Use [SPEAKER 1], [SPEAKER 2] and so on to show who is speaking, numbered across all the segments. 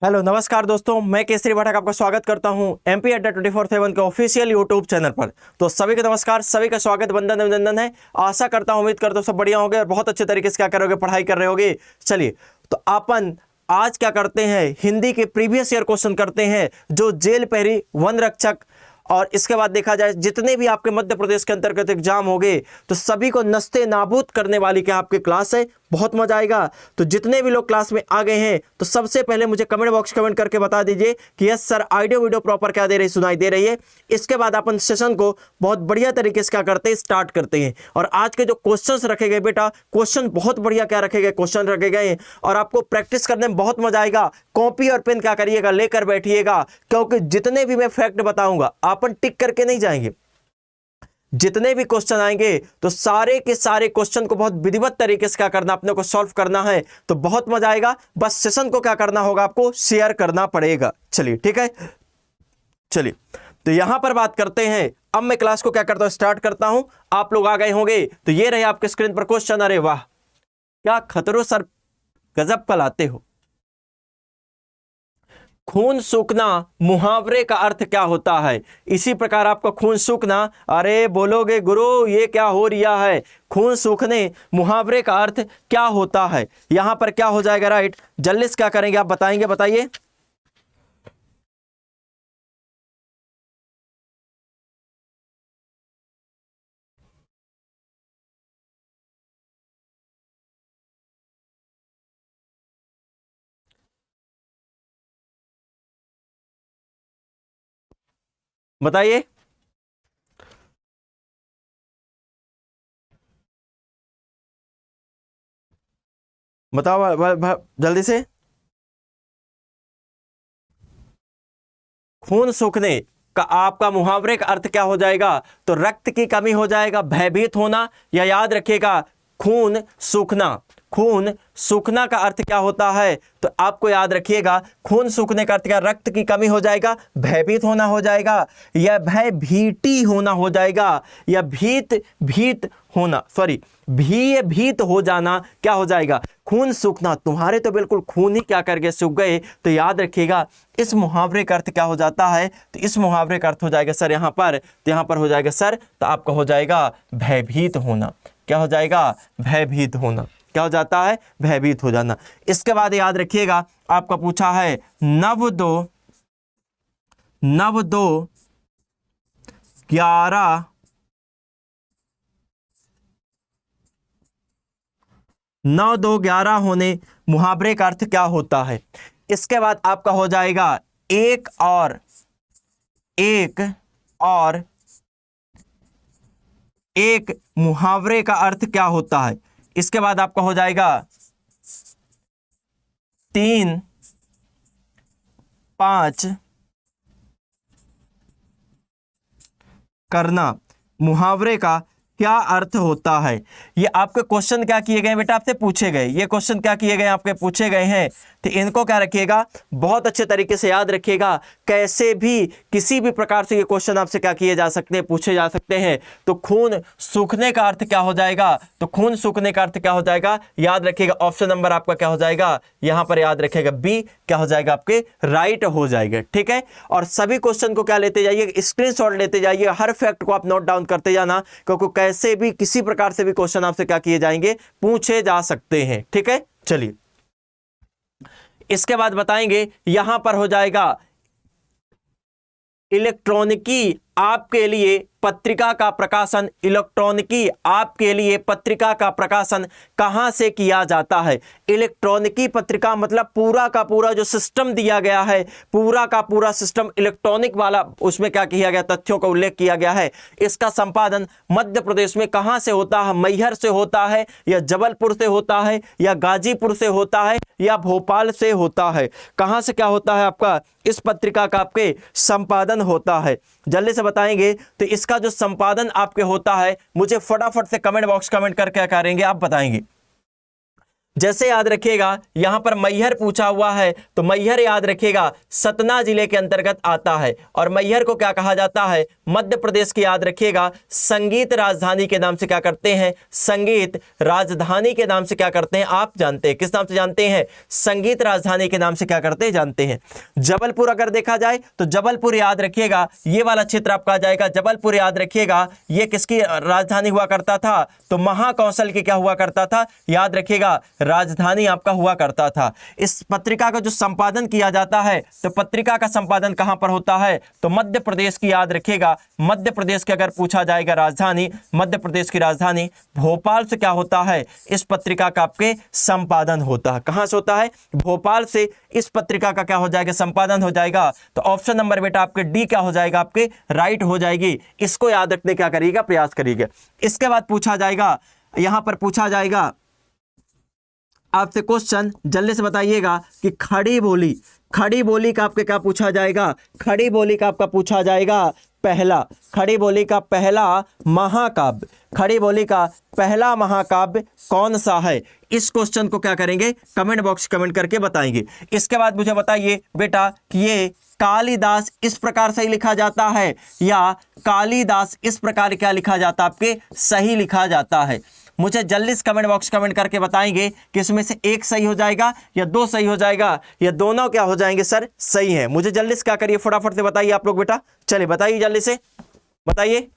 [SPEAKER 1] Hello नमस्कार दोस्तों, मैं केसरी पाठक आपका स्वागत करता हूं एमपी अड्डा 24/7 के ऑफिशियल यूट्यूब चैनल पर। तो सभी को नमस्कार, सभी का स्वागत, वंदन अभिनंदन है। आशा करता हूं, उम्मीद करता हूं सब बढ़िया होंगे और बहुत अच्छे तरीके से क्या करोगे, पढ़ाई कर रहे होगे। चलिए, तो अपन आज क्या करते हैं, हिंदी के प्रीवियस ईयर क्वेश्चन करते हैं, जो जेल प्रहरी, वन रक्षक और इसके बाद देखा जाए जितने भी आपके मध्य प्रदेश के अंतर्गत एग्जाम होंगे तो सभी को नस्ते नाबूद करने वाली क्या आपकी क्लास है। बहुत मजा आएगा। तो जितने भी लोग क्लास में आ गए हैं तो सबसे पहले मुझे कमेंट बॉक्स कमेंट करके बता दीजिए कि yes sir, audio video proper क्या दे रही, सुनाई दे रही है। इसके बाद अपन सेशन को बहुत बढ़िया तरीके से क्या करते हैं, स्टार्ट करते हैं। और आज के जो क्वेश्चंस रखे गए बेटा, क्वेश्चन बहुत बढ़िया क्या रखे गए, क्वेश्चन रखे गए हैं और आपको प्रैक्टिस करने में बहुत मजा आएगा। कॉपी और पेन क्या करिएगा, लेकर बैठिएगा, क्योंकि जितने भी मैं फैक्ट बताऊंगा अपन टिक करके नहीं जाएंगे। जितने भी क्वेश्चन आएंगे तो सारे के सारे क्वेश्चन को बहुत विधिवत तरीके से क्या करना, अपने को सॉल्व करना है। तो बहुत मजा आएगा। बस सेशन को क्या करना होगा, आपको शेयर करना पड़ेगा। चलिए ठीक है, चलिए तो यहां पर बात करते हैं। अब मैं क्लास को क्या करता हूं, स्टार्ट करता हूं। आप लोग आ गए होंगे तो ये रहे आपके स्क्रीन पर क्वेश्चन। अरे वाह, क्या खतरो सर, गजब कल आते हो। खून सूखना मुहावरे का अर्थ क्या होता है। इसी प्रकार आपका खून सूखना, अरे बोलोगे गुरु ये क्या हो रिया है, खून सूखने मुहावरे का अर्थ क्या होता है। यहां पर क्या हो जाएगा, राइट। जल्दी से क्या करेंगे आप बताएंगे, बताइए। बताइए, बताओ जल्दी से। खून सूखने का आपका मुहावरे का अर्थ क्या हो जाएगा, तो रक्त की कमी हो जाएगा, भयभीत होना। या याद रखिएगा, खून सूखना, खून सूखना का अर्थ क्या होता है, तो आपको याद रखिएगा खून सूखने का अर्थ क्या, रक्त की कमी हो जाएगा, भयभीत होना हो जाएगा, या भयभीति होना हो जाएगा, या भीत होना, सॉरी भीत हो जाना क्या हो जाएगा, खून सूखना। तुम्हारे तो बिल्कुल खून ही क्या करके सूख गए। तो याद रखिएगा इस मुहावरे का अर्थ क्या हो जाता है, तो इस मुहावरे का अर्थ हो जाएगा सर यहां पर, तो यहां पर हो जाएगा सर, तो आपका हो जाएगा भयभीत होना। क्या हो जाएगा, भयभीत होना। क्या हो जाता है, भयभीत हो जाना। इसके बाद याद रखिएगा आपका पूछा है नव दो 11 9 2 11 होने मुहावरे का अर्थ क्या होता है। इसके बाद आपका हो जाएगा एक मुहावरे का अर्थ क्या होता है। इसके बाद आपका हो जाएगा 3 5 करना मुहावरे का क्या अर्थ होता है। ये आपके क्वेश्चन क्या किए गए बेटा, आपसे पूछे गए, ये क्वेश्चन क्या किए गए, आपके पूछे गए हैं। तो इनको क्या रखिएगा, बहुत अच्छे तरीके से याद रखिएगा। कैसे भी किसी भी प्रकार से ये क्वेश्चन आपसे क्या किए जा सकते हैं, पूछे जा सकते हैं। तो खून सूखने का अर्थ क्या हो जाएगा, तो खून सूखने का अर्थ क्या हो जाएगा, याद रखिएगा ऑप्शन नंबर आपका क्या हो जाएगा, यहां पर याद रखिएगा बी क्या हो जाएगा, आपके राइट हो जाएगा। ठीक है, और सभी क्वेश्चन को क्या लेते जाइए, स्क्रीनशॉट लेते जाइए, हर फैक्ट को आप नोट डाउन करते जाना, क्योंकि कैसे भी किसी प्रकार से भी क्वेश्चन आपसे क्या किए जाएंगे, पूछे जा सकते हैं। ठीक है, चलिए इसके बाद बताएंगे, यहां पर हो जाएगा इलेक्ट्रॉनिकी आपके लिए पत्रिका का प्रकाशन, इलेक्ट्रॉनिकी आपके लिए पत्रिका का प्रकाशन कहां से किया जाता है। इलेक्ट्रॉनिकी पत्रिका मतलब पूरा का पूरा जो सिस्टम दिया गया है, पूरा का पूरा सिस्टम इलेक्ट्रॉनिक वाला, उसमें क्या किया गया, तथ्यों का उल्लेख किया गया है। इसका संपादन मध्य प्रदेश में कहां से होता है, मैहर से होता है, या जबलपुर से होता है, या गाजीपुर से होता है, या भोपाल से होता है। कहां से क्या होता है, आपका इस पत्रिका का आपके संपादन होता है। जल्दी से बताएंगे। तो इसका जो संपादन आपके होता है, मुझे फटाफट से कमेंट बॉक्स कमेंट करके क्या करेंगे, आप बताएंगे। जैसे याद रखिएगा यहां पर मैहर पूछा हुआ है तो मैहर याद रखिएगा सतना जिले के अंतर्गत आता है और मैहर को क्या कहा जाता है, मध्य प्रदेश की याद रखिएगा संगीत राजधानी के नाम से क्या करते हैं, संगीत राजधानी के नाम से क्या करते हैं आप जानते हैं, किस नाम से जानते हैं, संगीत राजधानी के नाम से क्या करते हैं जानते हैं। जबलपुर अगर देखा जाए तो जबलपुर याद रखिएगा ये वाला क्षेत्र आपका आ जाएगा, जबलपुर याद रखिएगा ये किसकी राजधानी हुआ करता था, तो महाकौशल की क्या हुआ करता था, याद रखिएगा राजधानी आपका हुआ करता था। इस पत्रिका का जो संपादन किया जाता है तो पत्रिका का संपादन कहां पर होता है, तो मध्य प्रदेश की याद रखिएगा, मध्य प्रदेश की अगर पूछा जाएगा राजधानी, मध्य प्रदेश की राजधानी भोपाल से क्या होता है, इस पत्रिका का आपके संपादन होता है। कहां से होता है, भोपाल से इस पत्रिका का क्या हो जाएगा, संपादन हो जाएगा। तो ऑप्शन नंबर बेटा आपके डी क्या हो जाएगा, आपके राइट हो जाएगी। इसको याद रखने क्या करिएगा, प्रयास करिएगा। इसके बाद पूछा जाएगा, यहां पर पूछा जाएगा आपसे क्वेश्चन, जल्दी से बताइएगा कि खड़ी बोली, खड़ी बोली का आपके क्या पूछा जाएगा, खड़ी बोली का आपका पूछा जाएगा पहला, खड़ी बोली का पहला महाकाव्य, खड़ी बोली का पहला महाकाव्य कौन सा है। इस क्वेश्चन को क्या करेंगे, कमेंट बॉक्स कमेंट करके बताएंगे। इसके बाद मुझे बताइए बेटा कि ये कालिदास इस प्रकार से लिखा जाता है या कालिदास इस प्रकार क्या लिखा जाता है, आपके सही लिखा जाता है। मुझे जल्दी से कमेंट बॉक्स कमेंट करके बताएंगे कि इसमें से एक सही हो जाएगा या दो सही हो जाएगा या दोनों क्या हो जाएंगे सर, सही है। मुझे जल्दी से क्या करिए, फटाफट से बताइए आप लोग बेटा, चलिए बताइए जल्दी से बताइए।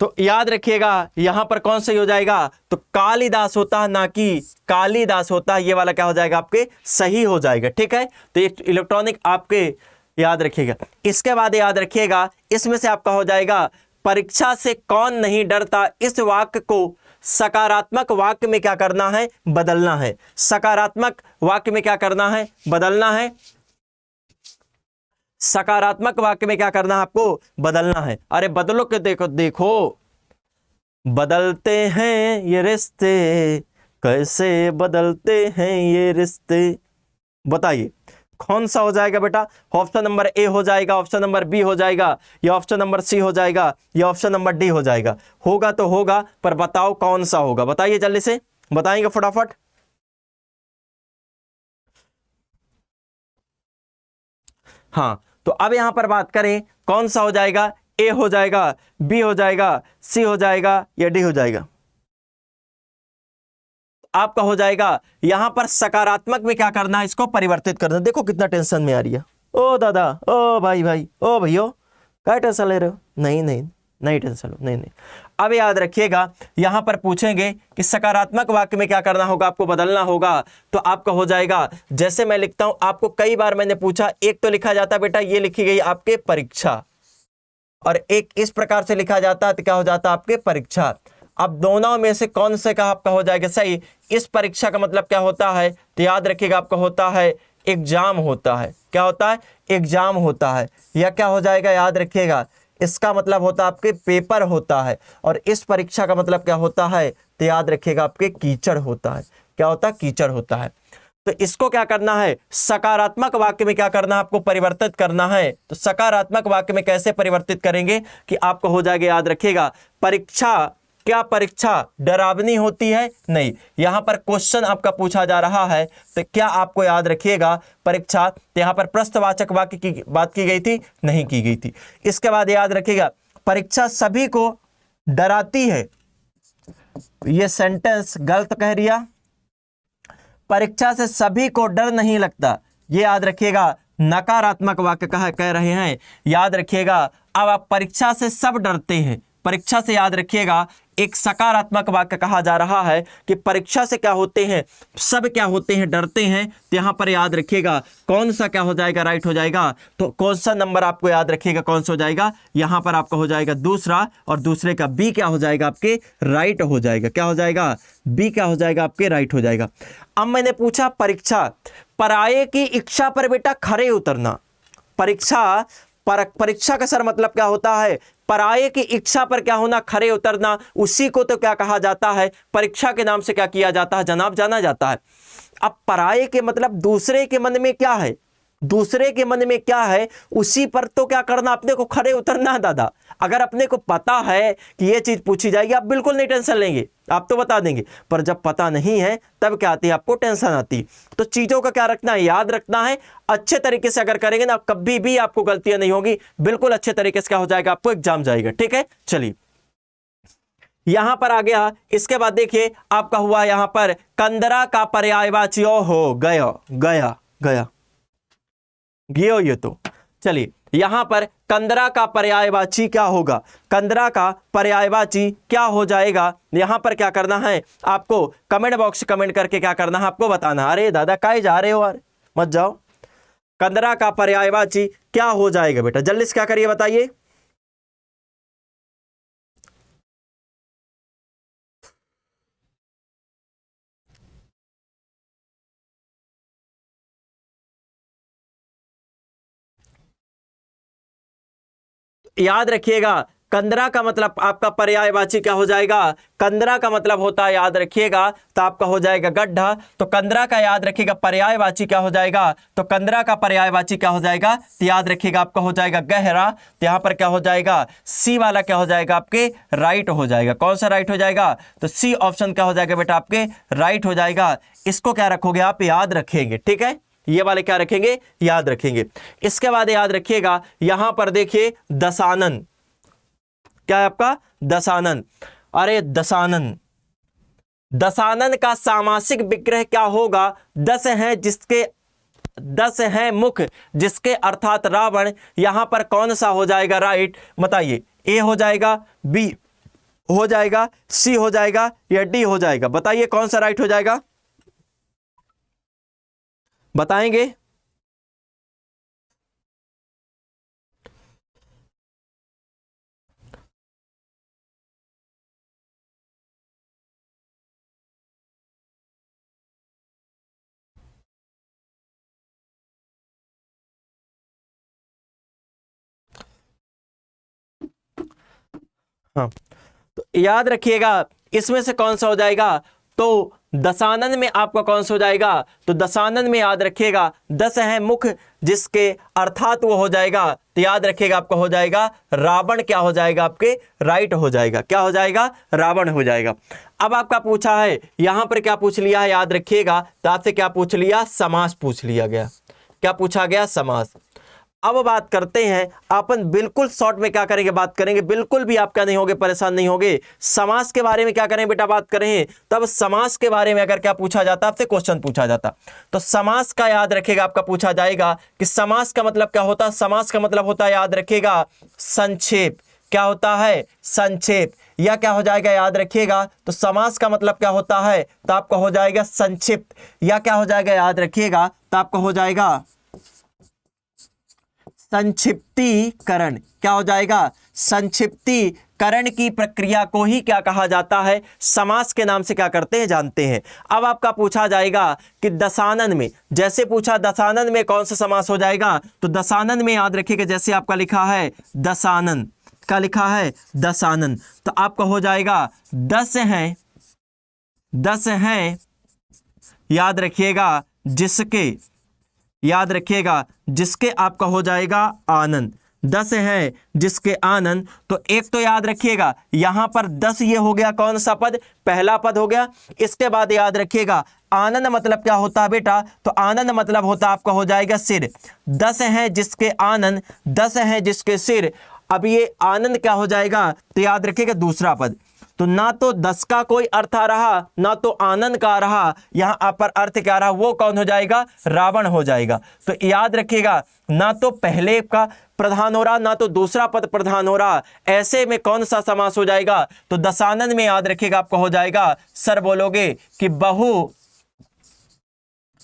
[SPEAKER 1] तो याद रखिएगा यहां पर कौन सही हो जाएगा, तो कालिदास होता है ना कि कालिदास होता है, ये वाला क्या हो जाएगा आपके सही हो जाएगा। ठीक है, तो ये इलेक्ट्रॉनिक आपके याद रखिएगा। इसके बाद याद रखिएगा इसमें से आपका हो जाएगा परीक्षा से कौन नहीं डरता, इस वाक्य को सकारात्मक वाक्य में क्या करना है, बदलना है। सकारात्मक वाक्य में क्या करना है, बदलना है। सकारात्मक वाक्य में क्या करना है, आपको बदलना है। अरे बदलो के देखो, देखो बदलते हैं ये रिश्ते, कैसे बदलते हैं ये रिश्ते, बताइए कौन सा हो जाएगा बेटा। ऑप्शन नंबर ए हो जाएगा, ऑप्शन नंबर बी हो जाएगा, या ऑप्शन नंबर सी हो जाएगा, या ऑप्शन नंबर डी हो जाएगा। होगा तो होगा, पर बताओ कौन सा होगा, बताइए जल्दी से बताएंगे फटाफट। हाँ, तो अब यहां पर बात करें कौन सा हो जाएगा, ए हो जाएगा, बी हो जाएगा, सी हो जाएगा, या डी हो जाएगा। आपका हो जाएगा यहां पर सकारात्मक में क्या करना है, इसको परिवर्तित करना। देखो कितना टेंशन में आ रही है, ओ दादा, ओ भाई भाई, ओ भैयो, क्या टेंशन ले रहे हो, नहीं नहीं नहीं टेंशन लो, नहीं नहीं। अब याद रखिएगा यहां पर पूछेंगे कि सकारात्मक वाक्य में क्या करना होगा, आपको बदलना होगा। तो आपका हो जाएगा, जैसे मैं लिखता हूं, आपको कई बार मैंने पूछा, एक तो लिखा जाता बेटा ये लिखी गई आपके परीक्षा, और एक इस प्रकार से लिखा जाता तो क्या हो जाता आपके परीक्षा। अब दोनों में से कौन से का आपका हो जाएगा सही। इस परीक्षा का मतलब क्या होता है, तो याद रखिएगा आपका होता है एग्जाम होता है, क्या होता है, एग्जाम होता है, या क्या हो जाएगा याद रखिएगा इसका मतलब होता है आपके पेपर होता है। और इस परीक्षा का मतलब क्या होता है, तो याद रखिएगा आपके कीचड़ होता है, क्या होता है, कीचड़ होता है। तो इसको क्या करना है, सकारात्मक वाक्य में क्या करना है, आपको परिवर्तित करना है। तो सकारात्मक वाक्य में कैसे परिवर्तित करेंगे कि आपको हो जाएगा, याद रखिएगा परीक्षा, क्या परीक्षा डरावनी होती है, नहीं। यहां पर क्वेश्चन आपका पूछा जा रहा है, तो क्या आपको याद रखिएगा परीक्षा, तो यहां पर प्रश्नवाचक वाक्य की बात की गई थी, नहीं की गई थी। इसके बाद याद रखिएगा परीक्षा सभी को डराती है, यह सेंटेंस गलत कह दिया। परीक्षा से सभी को डर नहीं लगता, ये याद रखिएगा नकारात्मक वाक्य कह रहे हैं। याद रखिएगा अब आप परीक्षा से सब डरते हैं, परीक्षा से याद रखिएगा एक सकारात्मक वाक्य कहा जा रहा है कि परीक्षा से क्या होते हैं, सब क्या होते हैं, डरते हैं। तो यहां पर याद रखिएगा कौन सा क्या हो जाएगा, राइट हो जाएगा। तो कौन सा नंबर आपको याद रखिएगा कौन सा हो जाएगा, यहां पर आपका हो जाएगा दूसरा, और दूसरे का बी क्या हो जाएगा आपके राइट हो जाएगा। क्या हो जाएगा, बी क्या हो जाएगा आपके राइट हो जाएगा। अब मैंने पूछा परीक्षा, पराये की इच्छा पर बेटा खरे उतरना। परीक्षा का सर मतलब क्या होता है, पराये की इच्छा पर क्या होना, खरे उतरना। उसी को तो क्या कहा जाता है, परीक्षा के नाम से क्या किया जाता है जनाब, जाना जाता है। अब पराये के मतलब दूसरे के मन में क्या है, दूसरे के मन में क्या है, उसी पर तो क्या करना, अपने को खड़े उतरना है दादा। अगर अपने को पता है कि ये चीज पूछी जाएगी, आप बिल्कुल नहीं टेंशन लेंगे, आप तो बता देंगे। पर जब पता नहीं है तब क्या आती है, आपको टेंशन आती। तो चीजों का क्या रखना है, याद रखना है। अच्छे तरीके से अगर करेंगे ना, कभी भी आपको गलतियां नहीं होगी, बिल्कुल अच्छे तरीके से क्या हो जाएगा, आपको एग्जाम जाएगा। ठीक है, चलिए यहां पर आ गया। इसके बाद देखिए आपका हुआ यहां पर कंदरा का पर्यायवाची हो गया, गया गया गियो। ये तो चलिए यहां पर कंदरा का पर्यायवाची क्या होगा, कंदरा का पर्यायवाची क्या हो जाएगा, यहां पर क्या करना है आपको, कमेंट बॉक्स कमेंट करके क्या करना है आपको बताना। अरे दादा काहे जा रहे हो यार, मत जाओ। कंदरा का पर्यायवाची क्या हो जाएगा बेटा, जल्दी से क्या करिए बताइए। याद रखिएगा कंदरा का मतलब आपका पर्यायवाची क्या हो जाएगा, कंदरा का मतलब होता है याद रखिएगा तो आपका हो जाएगा गड्ढा। तो कंदरा का याद रखिएगा पर्यायवाची क्या हो जाएगा, तो कंदरा का पर्यायवाची क्या हो जाएगा, तो याद रखिएगा आपका हो जाएगा गहरा। तो यहां पर क्या हो जाएगा, सी वाला क्या हो जाएगा आपके राइट हो जाएगा। कौन सा राइट हो जाएगा, तो सी ऑप्शन क्या हो जाएगा बेटा आपके राइट हो जाएगा। इसको क्या रखोगे आप, याद रखेंगे। ठीक है, ये वाले क्या रखेंगे, याद रखेंगे। इसके बाद याद रखिएगा यहां पर देखिए दशानन, क्या है आपका दशानन। अरे दशानन, दशानन का सामासिक विग्रह क्या होगा, 10 है जिसके 10 है मुख जिसके अर्थात रावण। यहां पर कौन सा हो जाएगा राइट बताइए, ए हो जाएगा, बी हो जाएगा, सी हो जाएगा या डी हो जाएगा, बताइए कौन सा राइट हो जाएगा, बताएंगे। हाँ तो याद रखिएगा इसमें से कौन सा हो जाएगा, तो दशानन में आपका कौन सा हो जाएगा, तो दशानन में याद रखिएगा 10 है मुख जिसके अर्थात वो हो जाएगा। तो याद रखिएगा आपका हो जाएगा रावण, क्या हो जाएगा आपके राइट हो जाएगा, क्या हो जाएगा रावण हो जाएगा। अब आपका पूछा है यहां पर क्या पूछ लिया है, याद रखिएगा तो आपसे क्या पूछ लिया, समास पूछ लिया गया। क्या पूछा गया, समास। अब बात करते हैं अपन बिल्कुल शॉर्ट में क्या करेंगे, बात करेंगे, बिल्कुल भी आप क्या नहीं होगे, परेशान नहीं होगे। समास के बारे में क्या करें बेटा, बात करें। तब समास के बारे में अगर क्या पूछा जाता, आपसे क्वेश्चन पूछा जाता तो समास का याद रखेगा आपका पूछा जाएगा कि समास का मतलब क्या होता है, समास का मतलब होता है याद रखेगा संक्षेप। क्या होता है, संक्षेप। या क्या हो जाएगा याद रखिएगा, तो समास का मतलब क्या होता है, तो आपका हो जाएगा संक्षिप्त। या क्या हो जाएगा याद रखिएगा, तो आपका हो जाएगा संक्षिप्तीकरण। क्या हो जाएगा, संक्षिप्तीकरण की प्रक्रिया को ही क्या कहा जाता है, समास के नाम से क्या करते हैं, जानते हैं। अब आपका पूछा जाएगा कि दशानन में, जैसे पूछा दशानन में कौन सा समास हो जाएगा, तो दशानन में याद रखिएगा जैसे आपका लिखा है दशानन, क्या लिखा है दशानन, तो आपका हो जाएगा 10 है, 10 है याद रखिएगा जिसके, याद रखिएगा जिसके आपका हो जाएगा आनंद। 10 है जिसके आनंद। तो एक तो याद रखिएगा यहां पर 10 ये हो गया कौन सा पद, पहला पद हो गया। इसके बाद याद रखिएगा आनंद मतलब क्या होता है बेटा, तो आनंद मतलब होता आपका हो जाएगा सिर। 10 है जिसके आनंद, 10 है जिसके सिर। अब ये आनंद क्या हो जाएगा, तो याद रखिएगा दूसरा पद। तो ना तो 10 का कोई अर्थ आ रहा, ना तो आनंद का आ रहा, यहां पर अर्थ क्या आ रहा, वो कौन हो जाएगा, रावण हो जाएगा। तो याद रखिएगा, ना तो पहले का प्रधान हो रहा, ना तो दूसरा पद प्रधान हो रहा, ऐसे में कौन सा समास हो जाएगा, तो दशानन में याद रखिएगा आपको हो जाएगा, सर बोलोगे कि बहु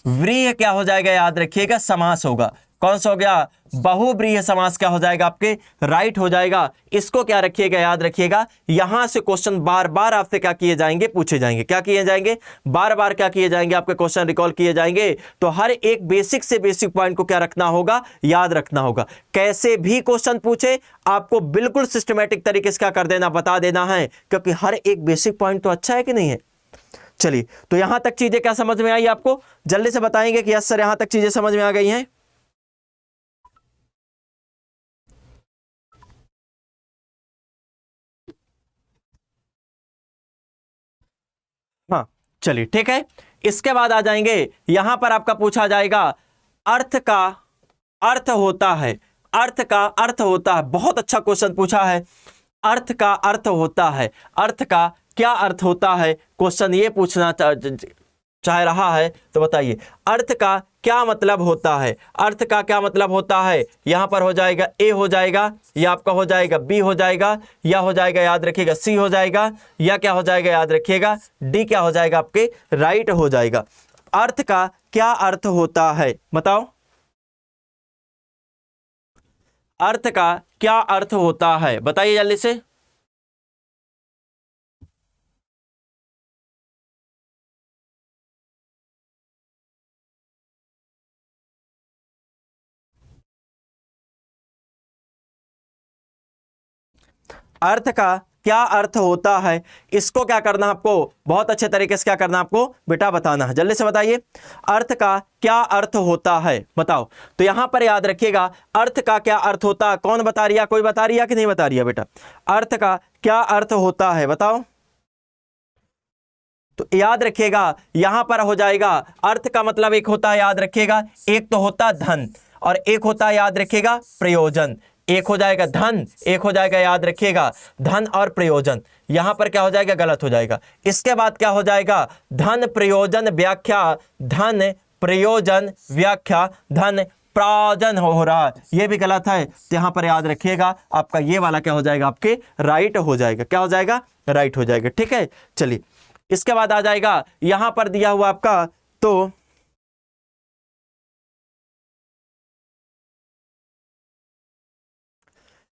[SPEAKER 1] व्रीहि क्या हो जाएगा, याद रखिएगा समास होगा। कौन सा हो गया, बहुव्रीहि समास क्या हो जाएगा आपके, राइट हो जाएगा। इसको क्या रखिएगा, याद रखिएगा, यहां से क्वेश्चन बार बार आपसे क्या किए जाएंगे, पूछे जाएंगे। क्या किए जाएंगे, बार बार क्या किए जाएंगे, आपके क्वेश्चन रिकॉल किए जाएंगे। तो हर एक बेसिक से बेसिक पॉइंट को क्या रखना होगा, याद रखना होगा। कैसे भी क्वेश्चन पूछे आपको बिल्कुल सिस्टमेटिक तरीके से क्या कर देना, बता देना है, क्योंकि हर एक बेसिक पॉइंट तो अच्छा है कि नहीं है। चलिए, तो यहां तक चीजें क्या समझ में आई आपको, जल्दी से बताएंगे कि यस सर यहां तक चीजें समझ में आ गई हैं। हाँ चलिए ठीक है। इसके बाद आ जाएंगे, यहां पर आपका पूछा जाएगा अर्थ का अर्थ होता है, अर्थ का अर्थ होता है। बहुत अच्छा क्वेश्चन पूछा है, अर्थ का अर्थ होता है, अर्थ का क्या अर्थ होता है, क्वेश्चन ये पूछना चाह रहा है। तो बताइए अर्थ का क्या मतलब होता है, अर्थ का क्या मतलब होता है। यहां पर हो जाएगा ए हो जाएगा, या आपका हो जाएगा बी हो जाएगा, या हो जाएगा याद रखिएगा सी हो जाएगा, या क्या हो जाएगा याद रखिएगा डी क्या हो जाएगा आपके राइट हो जाएगा। अर्थ का क्या अर्थ होता है, बताओ अर्थ का क्या अर्थ होता है, बताइए जल्दी से। अर्थ का क्या अर्थ होता है, इसको क्या करना है आपको, बहुत अच्छे तरीके से क्या करना है आपको बेटा बताना है, जल्दी से बताइए। अर्थ का क्या अर्थ होता है, बताओ। तो यहां पर याद रखिएगा अर्थ का क्या अर्थ होता है, कौन बता रही है, कोई बता रही है कि नहीं बता रही है बेटा, अर्थ का क्या अर्थ होता है बताओ। तो याद रखिएगा यहां पर हो जाएगा अर्थ का मतलब एक होता है, याद रखिएगा एक तो होता धन, और एक होता है याद रखिएगा प्रयोजन। एक हो जाएगा धन, एक हो जाएगा याद रखिएगा धन और प्रयोजन। यहां पर क्या हो जाएगा, गलत हो जाएगा। इसके बाद क्या हो जाएगा, धन प्रयोजन व्याख्या, धन प्रयोजन व्याख्या, धन प्रायोजन हो रहा है, ये भी गलत है। तो यहां पर याद रखिएगा आपका ये वाला क्या हो जाएगा, आपके राइट हो जाएगा, क्या हो जाएगा, राइट हो जाएगा। ठीक है चलिए, इसके बाद आ जाएगा यहां पर दिया हुआ आपका, तो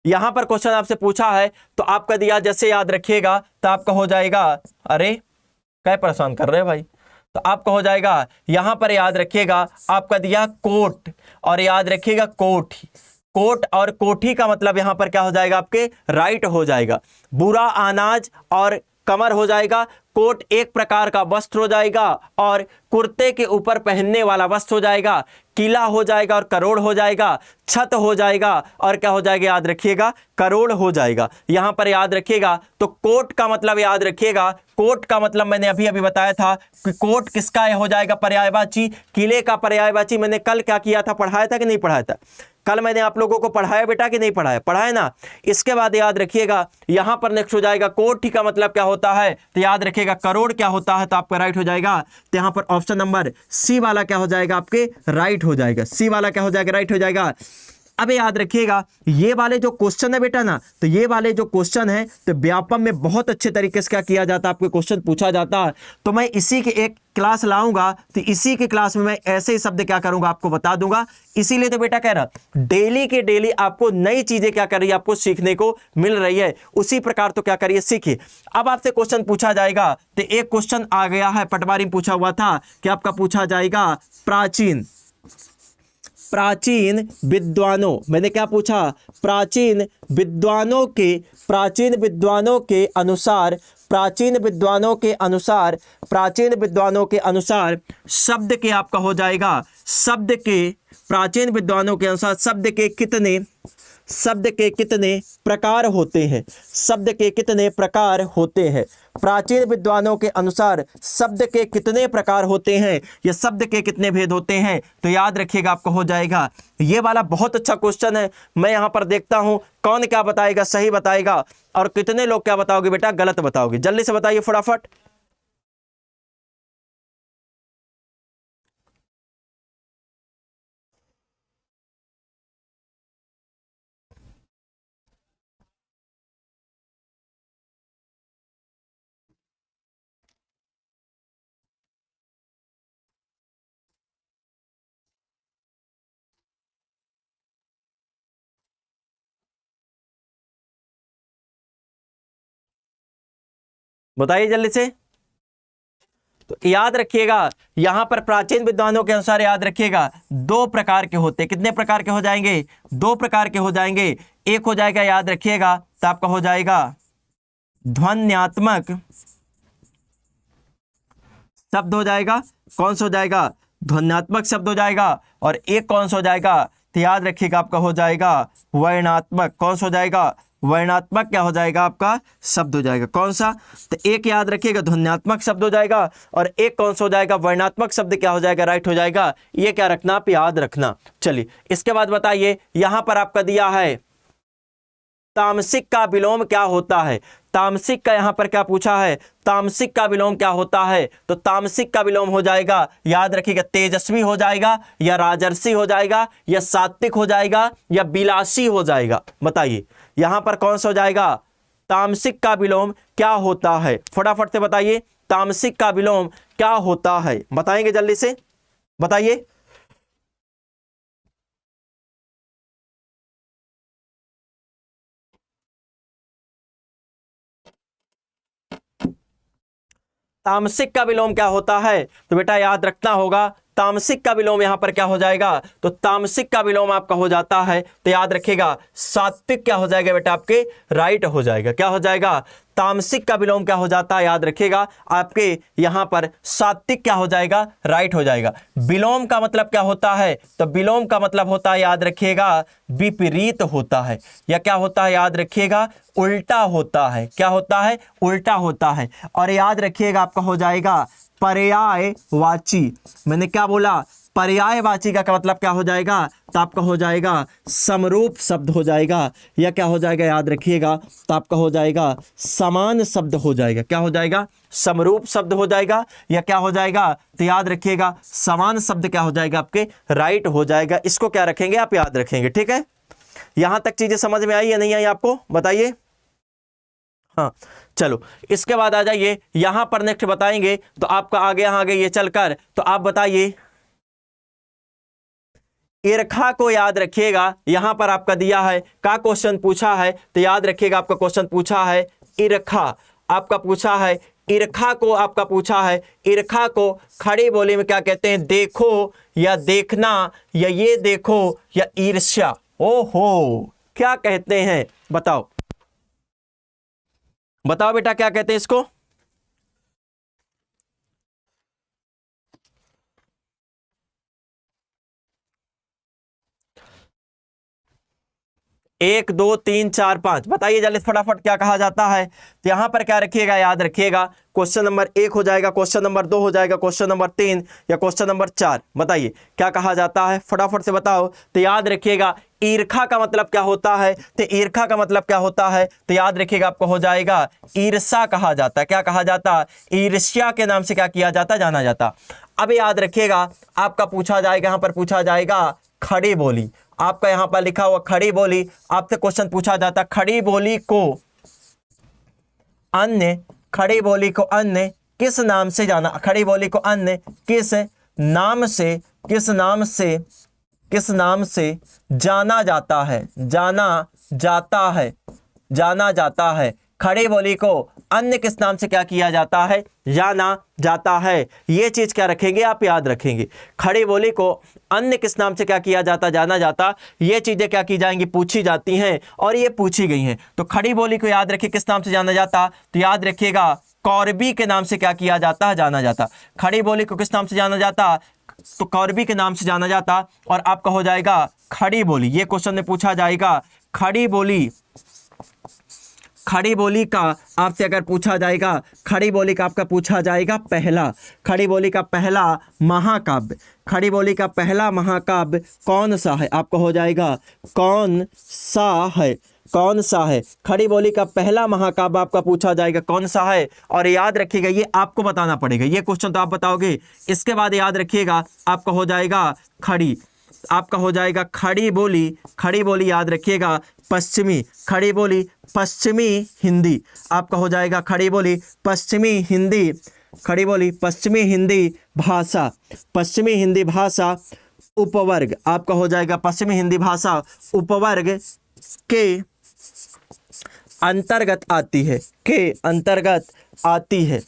[SPEAKER 1] यहां पर क्वेश्चन आपसे पूछा है, तो आपका दिया जैसे याद रखिएगा, तो आपका हो जाएगा, अरे क्या परेशान कर रहे हैं भाई, तो आपका हो जाएगा यहां पर याद रखिएगा आपका दिया कोट, और याद रखिएगा कोठी, कोट और कोठी का मतलब यहां पर क्या हो जाएगा, आपके राइट हो जाएगा। बुरा अनाज और कमर हो जाएगा, कोट एक प्रकार का वस्त्र हो जाएगा, और कुर्ते के ऊपर पहनने वाला वस्त्र हो जाएगा, किला हो जाएगा और करोड़ हो जाएगा, छत हो जाएगा और क्या हो जाएगा, याद रखिएगा करोड़ हो जाएगा। यहां पर याद रखिएगा, तो कोट का मतलब याद रखिएगा, कोट का मतलब मैंने अभी अभी बताया था कि कोट किसका हो जाएगा, पर्यायवाची, किले का पर्यायवाची। मैंने कल क्या किया था, पढ़ाया था कि नहीं पढ़ाया था, कल मैंने आप लोगों को पढ़ाया बेटा कि नहीं पढ़ाया, पढ़ाया ना। इसके बाद याद रखिएगा यहां पर नेक्स्ट हो जाएगा कोठी का मतलब क्या होता है, तो याद रखिएगा करोड़ क्या होता है, तो आपका राइट हो जाएगा। तो यहां पर ऑप्शन नंबर सी वाला क्या हो जाएगा, आपके राइट हो जाएगा, सी वाला क्या हो जाएगा, राइट हो जाएगा। अब याद रखिएगा ये वाले जो क्वेश्चन है बेटा ना, तो ये वाले जो क्वेश्चन है तो व्यापम में बहुत अच्छे तरीके से क्या किया जाता है, आपके क्वेश्चन पूछा जाता है। तो मैं इसी के एक क्लास लाऊंगा, तो इसी के क्लास में मैं ऐसे ही शब्द क्या करूंगा, आपको बता दूंगा। इसीलिए तो बेटा कह रहा डेली के डेली आपको नई चीजें क्या कर रही है, आपको सीखने को मिल रही है। उसी प्रकार तो क्या करिए, सीखिए। अब आपसे क्वेश्चन पूछा जाएगा, तो एक क्वेश्चन आ गया है, पटवारी में पूछा हुआ था कि आपका पूछा जाएगा प्राचीन विद्वानों, मैंने क्या पूछा, प्राचीन विद्वानों के अनुसार, प्राचीन विद्वानों के अनुसार शब्द के आपका हो जाएगा, शब्द के, प्राचीन विद्वानों के अनुसार शब्द के कितने प्रकार होते हैं, शब्द के कितने प्रकार होते हैं। प्राचीन विद्वानों के अनुसार शब्द के कितने प्रकार होते हैं या शब्द के कितने भेद होते हैं? तो याद रखिएगा आपको हो जाएगा। ये वाला बहुत अच्छा क्वेश्चन है। मैं यहां पर देखता हूं कौन क्या बताएगा, सही बताएगा, और कितने लोग क्या बताओगे बेटा, गलत बताओगे। जल्दी से बताइए फटाफट। बताइए जल्दी से। तो याद रखिएगा यहां पर प्राचीन विद्वानों के अनुसार याद रखिएगा दो प्रकार के होते। कितने प्रकार के हो जाएंगे? दो प्रकार के हो जाएंगे। एक हो जाएगा, याद रखिएगा, तो आपका हो जाएगा ध्वन्यात्मक शब्द हो जाएगा। कौन सा हो जाएगा? ध्वन्यात्मक शब्द हो जाएगा। और एक कौन सा हो जाएगा? तो याद रखिएगा आपका हो जाएगा वर्णात्मक। कौन सा हो जाएगा? वर्णात्मक क्या हो जाएगा? आपका शब्द हो जाएगा। कौन सा? तो एक याद रखिएगा ध्वन्यात्मक शब्द हो जाएगा, और एक कौन सा हो जाएगा? वर्णात्मक शब्द क्या हो जाएगा? राइट हो जाएगा। ये क्या रखना, आप याद रखना। चलिए इसके बाद बताइए, यहां पर आपका दिया है तामसिक का विलोम क्या होता है। तामसिक का यहां पर क्या पूछा है? तामसिक का विलोम क्या होता है? तो तामसिक का विलोम हो जाएगा, याद रखिएगा, तेजस्वी हो जाएगा, या राजर्षि हो जाएगा, या सात्विक हो जाएगा, या विलासी हो जाएगा। बताइए यहां पर कौन सा हो जाएगा? तामसिक का विलोम क्या होता है? फटाफट से बताइए, तामसिक का विलोम क्या होता है? बताएंगे जल्दी से, बताइए। तामसिक का विलोम क्या होता है? तो बेटा याद रखना होगा, तामसिक का विलोम यहां पर क्या हो जाएगा? तो तामसिक का विलोम आपका हो जाता है, तो याद रखिएगा सात्विक क्या हो जाएगा बेटा? आपके राइट हो जाएगा। क्या हो जाएगा? तामसिक का विलोम क्या हो जाता है? याद रखिएगा आपके यहां पर सात्विक क्या हो जाएगा? राइट हो जाएगा। विलोम का मतलब क्या होता है? तो विलोम का मतलब होता है, याद रखिएगा, विपरीत होता है, या क्या होता है? याद रखिएगा उल्टा होता है। क्या होता है? उल्टा होता है। और याद रखिएगा आपका हो जाएगा पर्यायवाची। मैंने क्या बोला? पर्यायवाची का मतलब क्या हो जाएगा? तो आपका हो जाएगा समरूप शब्द हो जाएगा, या क्या हो जाएगा? याद रखिएगा, तो आपका हो जाएगा समान शब्द हो जाएगा। क्या हो जाएगा? समरूप शब्द हो जाएगा, या क्या हो जाएगा? तो याद रखिएगा समान शब्द क्या हो जाएगा? आपके राइट हो जाएगा। इसको क्या रखेंगे? आप याद रखेंगे। ठीक है, यहां तक चीजें समझ में आई या नहीं आई आपको? बताइए। हाँ चलो इसके बाद आ जाइए, यहां पर नेक्स्ट बताएंगे तो आपका आगे ये चलकर, तो आप बताइए ईर्खा को याद रखिएगा। यहां पर आपका दिया है का क्वेश्चन पूछा है, तो याद रखिएगा आपका क्वेश्चन पूछा है ईर्खा। आपका पूछा है ईर्खा को, आपका पूछा है ईर्खा को खड़ी बोली में क्या कहते हैं? देखो, या देखना, या ये देखो, या ईर्ष्या। ओहो, क्या कहते हैं? बताओ बताओ बेटा, क्या कहते हैं इसको? एक दो तीन चार पांच, बताइए जल्दी फटाफट क्या कहा जाता है? तो यहां पर क्या रखिएगा? याद रखिएगा क्वेश्चन नंबर 1 हो जाएगा, क्वेश्चन नंबर 2 हो जाएगा, क्वेश्चन नंबर 3 या क्वेश्चन नंबर 4। बताइए क्या कहा जाता है? फटाफट से बताओ। तो याद रखिएगा ईर्खा का मतलब क्या होता है? तो ईर्खा का मतलब क्या होता है? तो याद रखिएगा आपको हो जाएगा ईर्ष्या कहा जाता है। क्या कहा जाता? ईर्ष्या के नाम से क्या किया जाता? जाना जाता। अब याद रखिएगा आपका पूछा जाएगा, यहां पर पूछा जाएगा खड़ी बोली। आपका यहां पर लिखा हुआ खड़ी बोली, आपसे क्वेश्चन पूछा जाता खड़ी बोली को अन्य, खड़ी बोली को अन्य किस नाम से जाना? खड़ी बोली को अन्य किस नाम से, किस नाम से, किस नाम से जाना जाता है? जाना जाता है, जाना जाता है। खड़ी बोली को अन्य किस नाम से क्या किया जाता है? जाना जाता है। ये चीज क्या रखेंगे? आप याद रखेंगे। खड़ी बोली को अन्य किस नाम से क्या किया जाता? जाना जाता। ये चीजें क्या की जाएंगी? पूछी जाती हैं, और ये पूछी गई हैं। तो खड़ी बोली को याद रखिए किस नाम से जाना जाता? तो याद रखिएगा कौरवी के नाम से क्या किया जाता है? जाना जाता। खड़ी बोली को किस नाम से जाना जाता? तो कौरवी के नाम से जाना जाता। और आपका हो जाएगा खड़ी बोली, ये क्वेश्चन में पूछा जाएगा खड़ी बोली खड़ी बोली का आपसे अगर पूछा जाएगा, खड़ी बोली का आपका पूछा जाएगा पहला, खड़ी बोली का पहला महाकाव्य, खड़ी बोली का पहला महाकाव्य कौन सा है, आपको हो जाएगा कौन सा है, कौन सा है। खड़ी बोली का पहला महाकाव्य आपका पूछा जाएगा कौन सा है। और याद रखिएगा ये आपको बताना पड़ेगा, ये क्वेश्चन तो आप बताओगे, इसके बाद याद रखिएगा आपका हो जाएगा खड़ी, आपका हो जाएगा खड़ी बोली, खड़ी बोली याद रखिएगा पश्चिमी, खड़ी बोली पश्चिमी हिंदी, आपका हो जाएगा खड़ी बोली पश्चिमी हिंदी, खड़ी बोली पश्चिमी हिंदी भाषा, पश्चिमी हिंदी भाषा उपवर्ग, आपका हो जाएगा पश्चिमी हिंदी भाषा उपवर्ग के अंतर्गत आती है, के अंतर्गत आती है,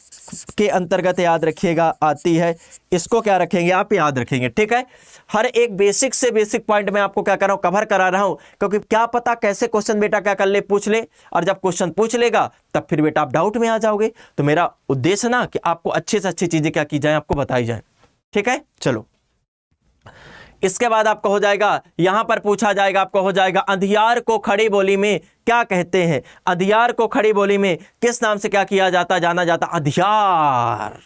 [SPEAKER 1] के अंतर्गत याद रखिएगा आती है। इसको क्या रखेंगे आप, याद रखेंगे, ठीक है। हर एक बेसिक से बेसिक पॉइंट मैं आपको क्या कर रहा हूं, कवर करा रहा हूं, क्योंकि क्या पता कैसे क्वेश्चन बेटा क्या कर ले, पूछ ले, और जब क्वेश्चन पूछ लेगा तब फिर बेटा आप डाउट में आ जाओगे। तो मेरा उद्देश्य ना कि आपको अच्छी से अच्छी चीजें क्या की जाए, आपको बताई जाए, ठीक है। चलो इसके बाद आपको हो जाएगा, यहां पर पूछा जाएगा, आपको हो जाएगा अंधियार को खड़ी बोली में क्या कहते हैं, अंधियार को खड़ी बोली में किस नाम से क्या किया जाता, जाना जाता, अंधियार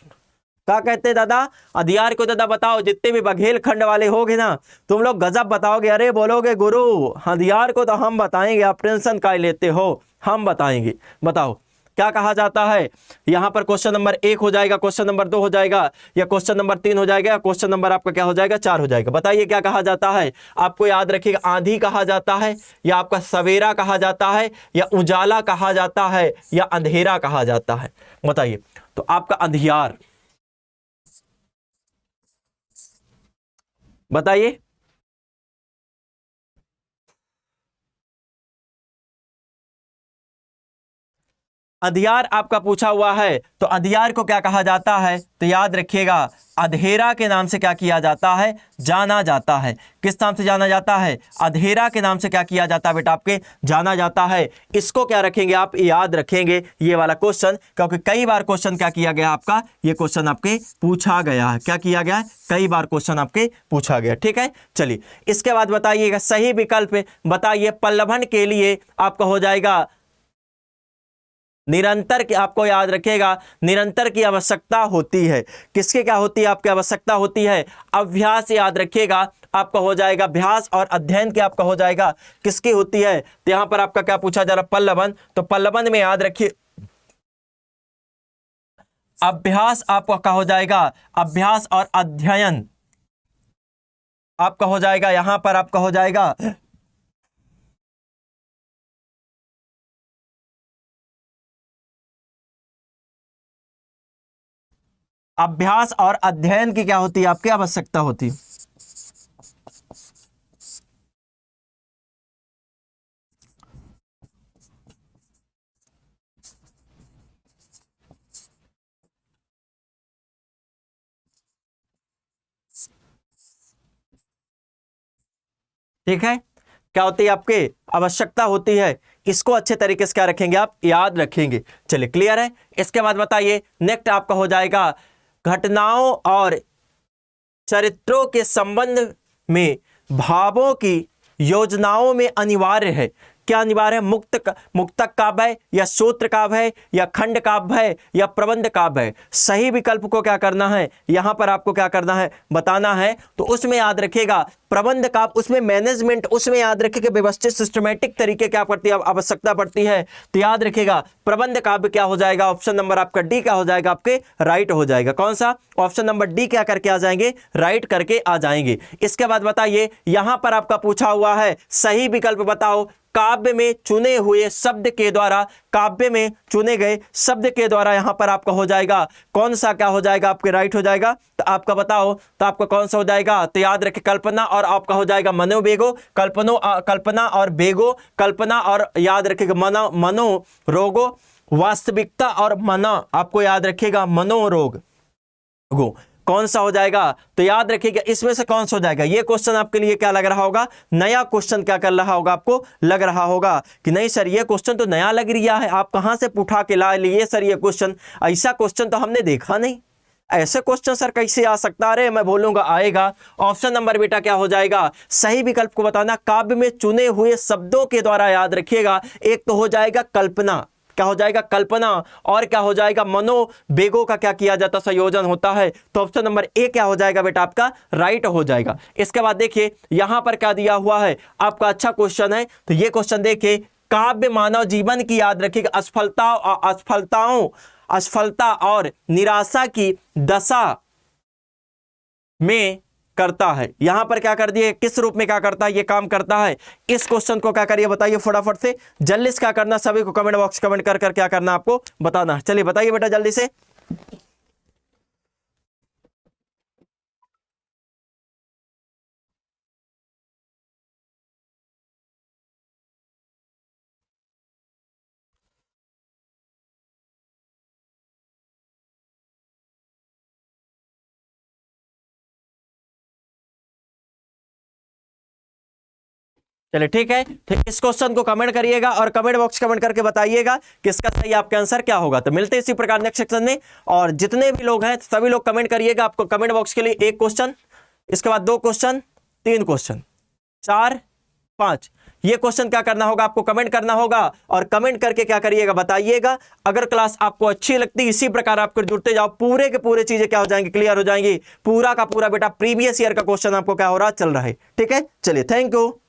[SPEAKER 1] क्या कहते हैं दादा, अंधियार को दादा बताओ, जितने भी बघेल खंड वाले होगे ना तुम लोग गजब बताओगे, अरे बोलोगे गुरु अंधियार को तो हम बताएंगे, आप टेंशन काहे लेते हो, हम बताएंगे, बताओ क्या कहा जाता है। यहां पर क्वेश्चन नंबर 1 हो जाएगा, क्वेश्चन नंबर 2 हो जाएगा, या क्वेश्चन नंबर 3 हो जाएगा, क्वेश्चन नंबर आपका क्या हो जाएगा 4 हो जाएगा। बताइए क्या कहा जाता है, आपको याद रखिएगा, आंधी कहा जाता है, या आपका सवेरा कहा जाता है, या उजाला कहा जाता है, या अंधेरा कहा जाता है, बताइए। तो आपका अंधियार, बताइए अंधियार आपका पूछा हुआ है, तो अंधियार को क्या कहा जाता है, तो याद रखिएगा अंधेरा के नाम से क्या किया जाता है, जाना जाता है। किस नाम से जाना जाता है, अंधेरा के नाम से क्या किया जाता है बेटा आपके, जाना जाता है। इसको क्या रखेंगे आप, याद रखेंगे ये वाला क्वेश्चन, क्योंकि कई बार क्वेश्चन क्या किया गया आपका, ये क्वेश्चन आपके पूछा गया है, क्या किया गया है, कई बार क्वेश्चन आपके पूछा गया, ठीक है। चलिए इसके बाद बताइएगा सही विकल्प बताइए, पल्लवन के लिए आपका हो जाएगा निरंतर की, आपको याद रखिएगा निरंतर की आवश्यकता होती है। किसकी क्या होती है, आपकी आवश्यकता होती है, अभ्यास, याद रखिएगा आपका हो जाएगा अभ्यास और अध्ययन की आपका हो जाएगा किसकी होती है। तो यहां पर आपका क्या पूछा जा रहा है, पल्लवन, तो पल्लवन में याद रखिए अभ्यास आपका क्या हो जाएगा, अभ्यास और अध्ययन आपका हो जाएगा, यहां पर आपका हो जाएगा अभ्यास और अध्ययन की क्या होती है, आपकी आवश्यकता होती है। ठीक है, क्या होती है आपके, आवश्यकता होती है। इसको अच्छे तरीके से क्या रखेंगे आप, याद रखेंगे। चलिए क्लियर है। इसके बाद बताइए नेक्स्ट आपका हो जाएगा घटनाओं और चरित्रों के संबंध में भावों की योजनाओं में अनिवार्य है, क्या अनिवार्य है, मुक्तक काव्य है, या सूत्र काव्य है, या खंड काव्य है, या प्रबंध काव्य है। सही विकल्प को क्या करना है, यहां पर आपको क्या करना है, बताना है। तो उसमें याद रखिएगा प्रबंध काव्य, उसमें मैनेजमेंट, उसमें याद रखिएगा व्यवस्थित सिस्टमेटिक तरीके क्या पड़ती है, आवश्यकता पड़ती है। तो याद रखिएगा प्रबंध काव्य क्या हो जाएगा, ऑप्शन नंबर आपका डी क्या हो जाएगा, आपके राइट हो जाएगा। कौन सा, ऑप्शन नंबर डी क्या करके आ जाएंगे, राइट करके आ जाएंगे। इसके बाद बताइए यहां पर आपका पूछा हुआ है सही विकल्प बताओ, काव्य में चुने हुए शब्द के द्वारा, काव्य में चुने गए शब्द के द्वारा यहां पर आपका हो जाएगा कौन सा क्या हो जाएगा, आपके राइट हो जाएगा। तो आपका बताओ, तो आपका कौन सा हो जाएगा, तो याद रखें कल्पना और आपका हो जाएगा मनोवेगो, कल्पना और बेगो, कल्पना और याद रखेगा मनो रोगो, वास्तविकता और मना, आपको याद रखिएगा मनोरोग गो, कौन सा हो जाएगा। तो याद रखिएगा इसमें से कौन सा हो जाएगा। ये क्वेश्चन आपके लिए क्या लग रहा होगा, नया क्वेश्चन क्या कर रहा होगा, आपको लग रहा होगा कि नहीं सर ये क्वेश्चन तो नया लग रहा है, आप कहां से उठा के ला लिए सर ये क्वेश्चन, ऐसा क्वेश्चन तो हमने देखा नहीं, ऐसे क्वेश्चन सर कैसे आ सकता है। अरे मैं बोलूंगा आएगा। ऑप्शन नंबर बेटा क्या हो जाएगा, सही विकल्प को बताना, काव्य में चुने हुए शब्दों के द्वारा, याद रखिएगा एक तो हो जाएगा कल्पना, क्या हो जाएगा, कल्पना, और क्या हो जाएगा, मनोवेगों का क्या किया जाता, संयोजन होता है। तो ऑप्शन नंबर ए क्या हो जाएगा बेटा आपका, राइट हो जाएगा। इसके बाद देखिए यहां पर क्या दिया हुआ है आपका, अच्छा क्वेश्चन है। तो ये क्वेश्चन देखिए, काव्य मानव जीवन की याद रखिएगा, असफलता और निराशा की दशा में करता है। यहां पर क्या कर दिए, किस रूप में क्या करता है, ये काम करता है। इस क्वेश्चन को क्या करिए बताइए फटाफट से, जल्दी से क्या करना, सभी को कमेंट बॉक्स कमेंट कर क्या करना आपको बताना। चलिए बताइए बेटा जल्दी से। चलिए ठीक है, ठीक, इस क्वेश्चन को कमेंट करिएगा और कमेंट बॉक्स कमेंट करके बताइएगा कि इसका सही आपका आंसर क्या होगा। तो मिलते हैं इसी प्रकार नेक्स्ट सेक्शन में, और जितने भी लोग हैं सभी लोग कमेंट करिएगा। आपको कमेंट बॉक्स के लिए 1 क्वेश्चन, इसके बाद 2 क्वेश्चन, 3 क्वेश्चन, 4, 5, ये क्वेश्चन क्या करना होगा, आपको कमेंट करना होगा और कमेंट करके क्या करिएगा बताइएगा। अगर क्लास आपको अच्छी लगती है, इसी प्रकार आपको जुड़ते जाओ, पूरे के पूरे चीजें क्या हो जाएंगी, क्लियर हो जाएंगी। पूरा का पूरा बेटा प्रीवियस ईयर का क्वेश्चन आपको क्या हो रहा चल रहा है। ठीक है, चलिए थैंक यू।